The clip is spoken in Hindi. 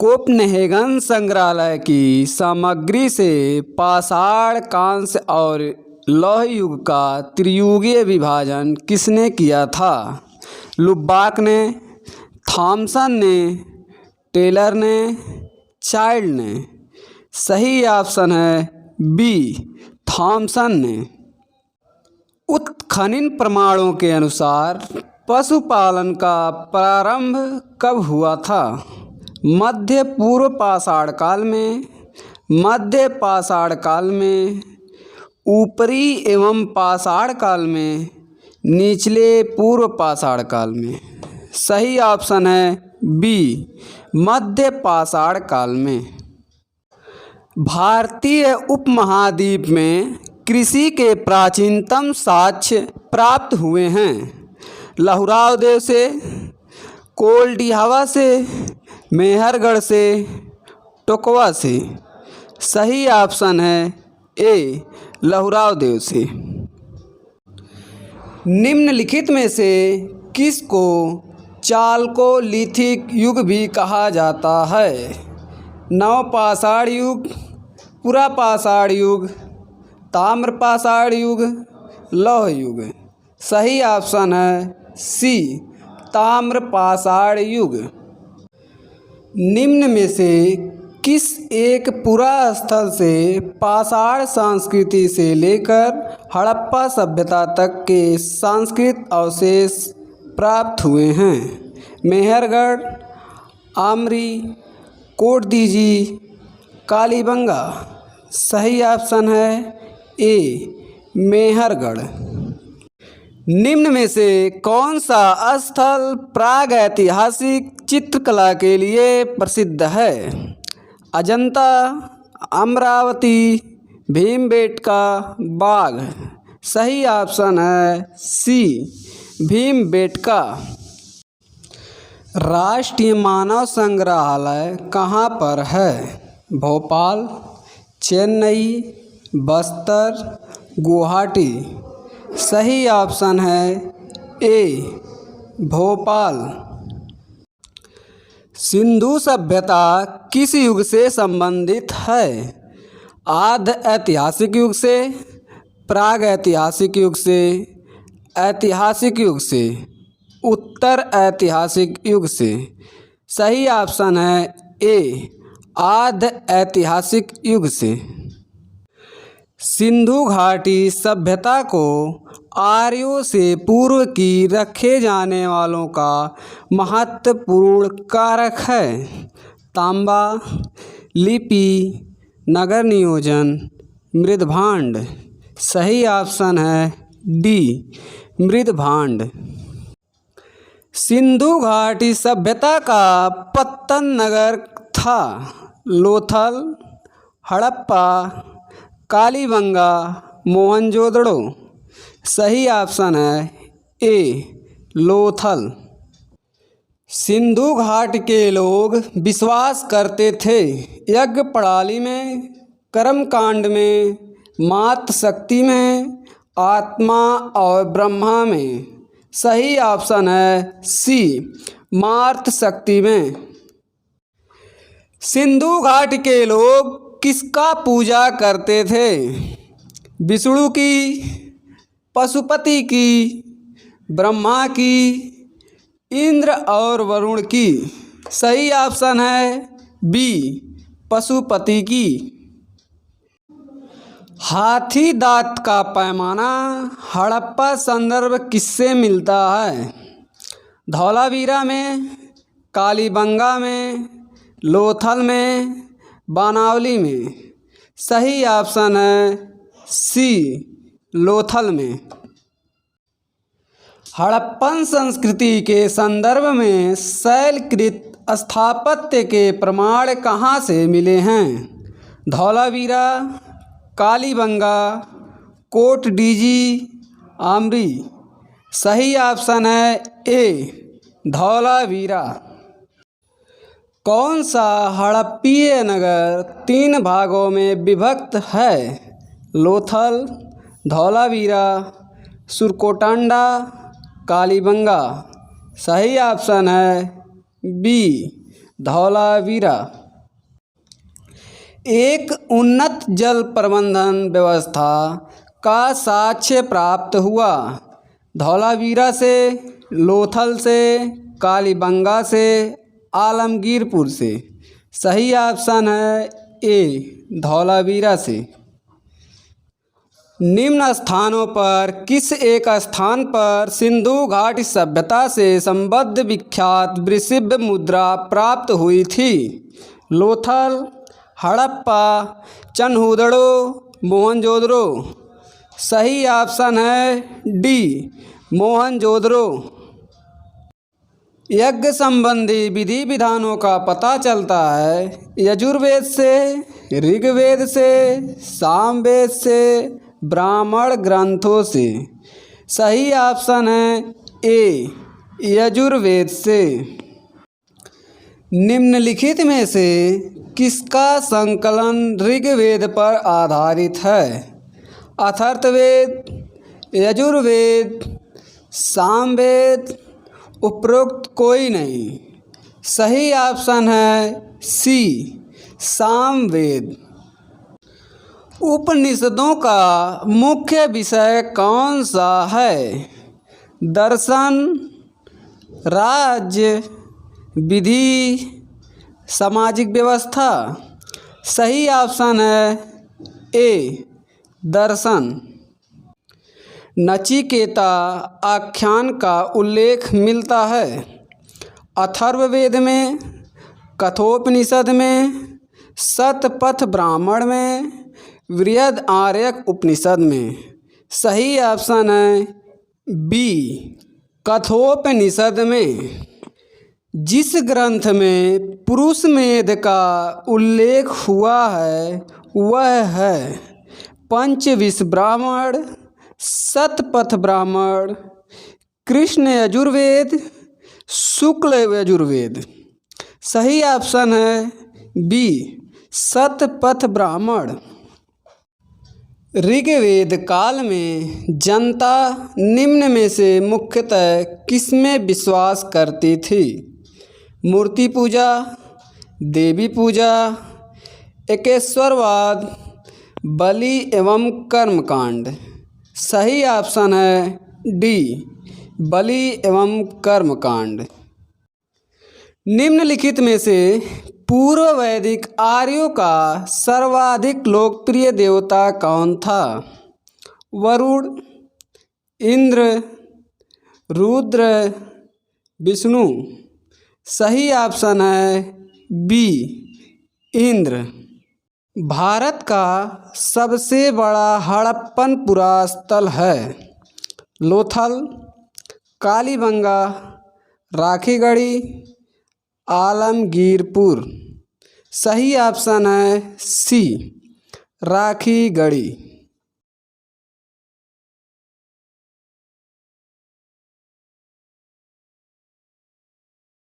कोपनहेगन संग्रहालय की सामग्री से पाषाण, कांस्य और लौह युग का त्रियुगीय विभाजन किसने किया था? लुबाक ने, थॉमसन ने, टेलर ने, चाइल्ड ने? सही ऑप्शन है बी, थॉमसन ने। उत्खनन प्रमाणों के अनुसार पशुपालन का प्रारंभ कब हुआ था? मध्य पूर्व पाषाण काल में, मध्य पाषाण काल में, ऊपरी एवं पाषाण काल में, निचले पूर्व पाषाण काल में? सही ऑप्शन है बी, मध्य पाषाण काल में। भारतीय उपमहाद्वीप में कृषि के प्राचीनतम साक्ष्य प्राप्त हुए हैं। लहुराव देव से, कोल्डिहावा से, मेहरगढ़ से, टोकवा से? सही ऑप्शन है ए, लहुराव देव से। निम्नलिखित में से किसको चालकोलिथिक युग भी कहा जाता है? नवपाषाण युग, पुरापाषाण युग, ताम्रपाषाण युग, लौह युग? सही ऑप्शन है सी, ताम्रपाषाण युग। निम्न में से किस एक पुरा स्थल से पाषाण संस्कृति से लेकर हड़प्पा सभ्यता तक के सांस्कृतिक अवशेष प्राप्त हुए हैं? मेहरगढ़, आमरी, कोटदीजी, कालीबंगा? सही ऑप्शन है ए, मेहरगढ़। निम्न में से कौन सा स्थल प्रागैतिहासिक चित्रकला के लिए प्रसिद्ध है? अजंता, अमरावती, भीमबेटका, बाघ? सही ऑप्शन है सी, भीमबेटका। राष्ट्रीय मानव संग्रहालय कहाँ पर है? भोपाल, चेन्नई, बस्तर, गुवाहाटी? सही ऑप्शन है ए, भोपाल। सिंधु सभ्यता किस युग से संबंधित है? आद्य ऐतिहासिक युग से, प्रागैतिहासिक युग से, ऐतिहासिक युग से, उत्तर ऐतिहासिक युग से? सही ऑप्शन है ए, आद्य ऐतिहासिक युग से। सिंधु घाटी सभ्यता को आर्यों से पूर्व की रखे जाने वालों का महत्वपूर्ण कारक है? तांबा, लिपि, नगर नियोजन, मृदभांड? सही ऑप्शन है डी, मृदभांड। सिंधु घाटी सभ्यता का पत्तन नगर था? लोथल, हड़प्पा, कालीबंगा, मोहनजोदड़ो? सही ऑप्शन है ए, लोथल। सिंधु घाट के लोग विश्वास करते थे यज्ञ प्रणाली में, कर्मकांड में, मातृशक्ति में, आत्मा और ब्रह्मा में? सही ऑप्शन है सी, मातृशक्ति में। सिंधु घाट के लोग किसका पूजा करते थे? विष्णु की, पशुपति की, ब्रह्मा की, इंद्र और वरुण की? सही ऑप्शन है बी, पशुपति की। हाथी दांत का पैमाना हड़प्पा संदर्भ किससे मिलता है? धौलावीरा में, कालीबंगा में, लोथल में, बानावली में? सही ऑप्शन है सी, लोथल में। हड़प्पन संस्कृति के संदर्भ में शैलकृत स्थापत्य के प्रमाण कहाँ से मिले हैं? धौलावीरा, कालीबंगा, कोटडीजी, आमरी? सही ऑप्शन है ए, धौलावीरा। कौन सा हड़प्पीय नगर 3 भागों में विभक्त है? लोथल, धौलावीरा, सुरकोटांडा, कालीबंगा? सही ऑप्शन है बी, धौलावीरा। एक उन्नत जल प्रबंधन व्यवस्था का साक्ष्य प्राप्त हुआ धौलावीरा से, लोथल से, कालीबंगा से, आलमगीरपुर से। सही ऑप्शन है ए धौलावीरा से। निम्न स्थानों पर किस एक स्थान पर सिंधु घाटी सभ्यता से संबद्ध विख्यात वृषभ मुद्रा प्राप्त हुई थी? लोथल, हड़प्पा, चन्हुदड़ो, मोहनजोदड़ो। सही ऑप्शन है डी मोहनजोदड़ो। यज्ञ संबंधी विधि विधानों का पता चलता है यजुर्वेद से, ऋग्वेद से, सामवेद से, ब्राह्मण ग्रंथों से। सही ऑप्शन है ए यजुर्वेद से। निम्नलिखित में से किसका संकलन ऋग्वेद पर आधारित है? अथर्ववेद, यजुर्वेद, सामवेद, उपरोक्त कोई नहीं। सही ऑप्शन है सी सामवेद। उपनिषदों का मुख्य विषय कौन सा है? दर्शन, राज्य, विधि, सामाजिक व्यवस्था। सही ऑप्शन है ए दर्शन। नचिकेता आख्यान का उल्लेख मिलता है अथर्ववेद में, कठोपनिषद में, शतपथ ब्राह्मण में, बृहद आर्यक उपनिषद में। सही ऑप्शन है बी कठोपनिषद में। जिस ग्रंथ में पुरुष मेध का उल्लेख हुआ है वह है पंचविंश ब्राह्मण, शतपथ ब्राह्मण, कृष्ण यजुर्वेद, शुक्ल यजुर्वेद। सही ऑप्शन है बी शतपथ ब्राह्मण। ऋग्वेद काल में जनता निम्न में से मुख्यतः किसमें विश्वास करती थी? मूर्ति पूजा, देवी पूजा, एकेश्वरवाद, बलि एवं कर्मकांड। सही ऑप्शन है डी बलि एवं कर्मकांड। निम्नलिखित में से पूर्व वैदिक आर्यों का सर्वाधिक लोकप्रिय देवता कौन था? वरुण, इंद्र, रुद्र, विष्णु। सही ऑप्शन है बी इंद्र। भारत का सबसे बड़ा हड़प्पन पुरास्थल है लोथल, कालीबंगा, राखीगढ़ी, आलमगीरपुर। सही ऑप्शन है सी राखीगढ़ी।